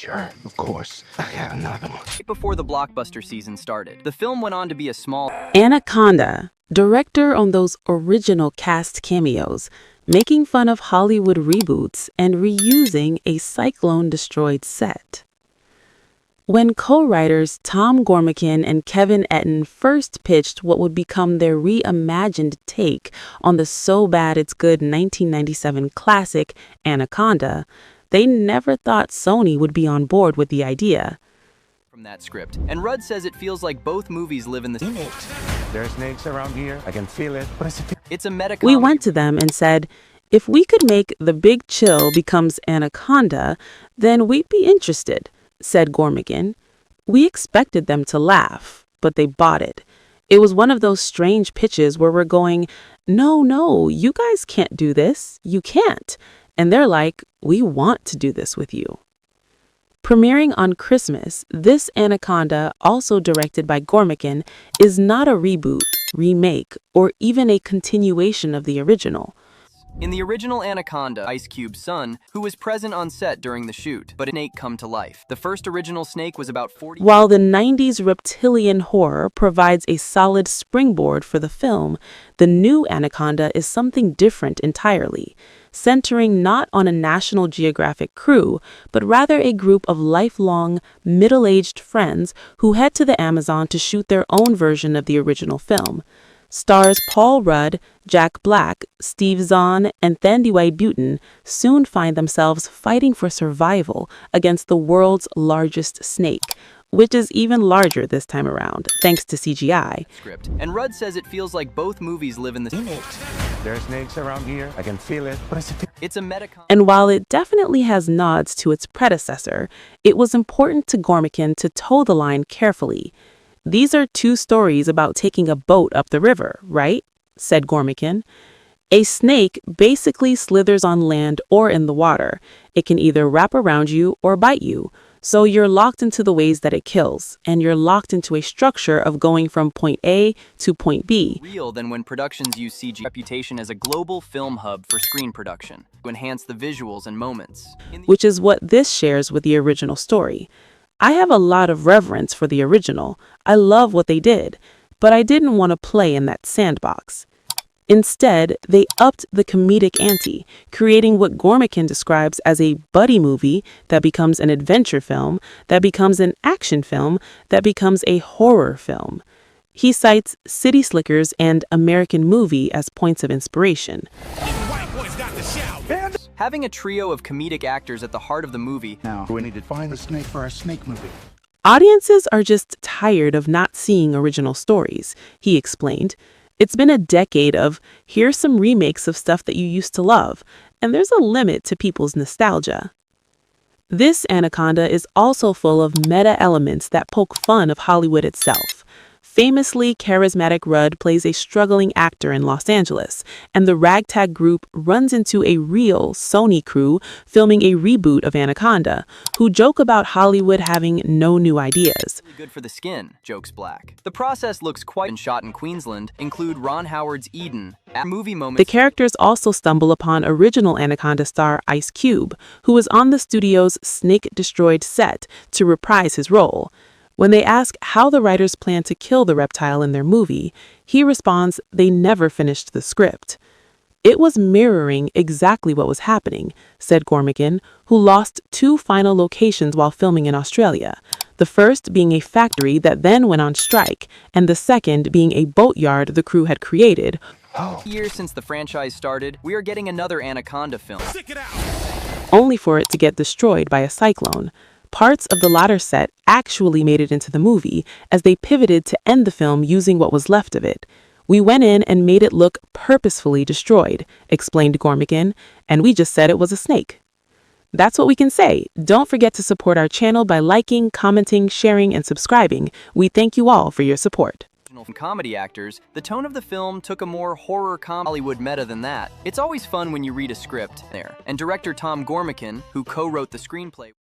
Sure, of course. I got another one. Right before the blockbuster season started, the film went on to be a small Anaconda, director on those original cast cameos, making fun of Hollywood reboots and reusing a cyclone-destroyed set. When co-writers Tom Gormican and Kevin Etten first pitched what would become their reimagined take on the so-bad-it's-good 1997 classic Anaconda, they never thought Sony would be on board with the idea. from that script, and Rudd says it feels like both movies live in the same. There are snakes around here. I can feel it. But It's a meta. We went to them and said, if we could make The Big Chill becomes Anaconda, then we'd be interested, said Gormican. We expected them to laugh, but they bought it. It was one of those strange pitches where we're going, no, you guys can't do this. You can't. And they're like, we want to do this with you. Premiering on Christmas, this Anaconda, also directed by Gormican, is not a reboot, remake, or even a continuation of the original. In the original Anaconda, Ice Cube's son, who was present on set during the shoot, but a snake come to life. The first original snake was about 40. While the 90s reptilian horror provides a solid springboard for the film, the new Anaconda is something different entirely, centering not on a National Geographic crew, but rather a group of lifelong, middle-aged friends who head to the Amazon to shoot their own version of the original film. Stars Paul Rudd, Jack Black, Steve Zahn, and Thandiwe Butin soon find themselves fighting for survival against the world's largest snake, which is even larger this time around, thanks to CGI. Script. And Rudd says it feels like both movies live in the same. there are snakes around here. I can feel it. But It's a meta. And while it definitely has nods to its predecessor, it was important to Gormican to toe the line carefully. These are two stories about taking a boat up the river, right? Said Gormican. A snake basically slithers on land or in the water. It can either wrap around you or bite you. So you're locked into the ways that it kills, and you're locked into a structure of going from point A to point B. Real than when productions use CG. Reputation as a global film hub for screen production to enhance the visuals and moments. Which is what this shares with the original story. I have a lot of reverence for the original. I love what they did, but I didn't want to play in that sandbox. Instead, they upped the comedic ante, creating what Gormican describes as a buddy movie that becomes an adventure film, that becomes an action film, that becomes a horror film. He cites City Slickers and American Movie as points of inspiration. Having a trio of comedic actors at the heart of the movie. now we need to find the snake for our snake movie. Audiences are just tired of not seeing original stories, he explained. It's been a decade of, here's some remakes of stuff that you used to love, and there's a limit to people's nostalgia. This Anaconda is also full of meta elements that poke fun of Hollywood itself. Famously charismatic Rudd plays a struggling actor in Los Angeles, and the ragtag group runs into a real Sony crew filming a reboot of Anaconda, who joke about Hollywood having no new ideas. Really good for the skin, jokes Black. The process looks quite shot in Queensland, include Ron Howard's Eden. At movie moments. The characters also stumble upon original Anaconda star Ice Cube, who was on the studio's snake-destroyed set to reprise his role. When they ask how the writers plan to kill the reptile in their movie, he responds they never finished the script. It was mirroring exactly what was happening, said Gormican, who lost 2 final locations while filming in Australia, the first being a factory that then went on strike, and the second being a boatyard the crew had created. Years since the franchise started, we are getting another Anaconda film. Only for it to get destroyed by a cyclone. Parts of the latter set actually made it into the movie as they pivoted to end the film using what was left of it. We went in and made it look purposefully destroyed, explained Gormican, and we just said it was a snake. That's what we can say. Don't forget to support our channel by liking, commenting, sharing, and subscribing. We thank you all for your support. From comedy actors, the tone of the film took a more horror Hollywood meta than that. It's always fun when you read a script there. And director Tom Gormican, who co-wrote the screenplay,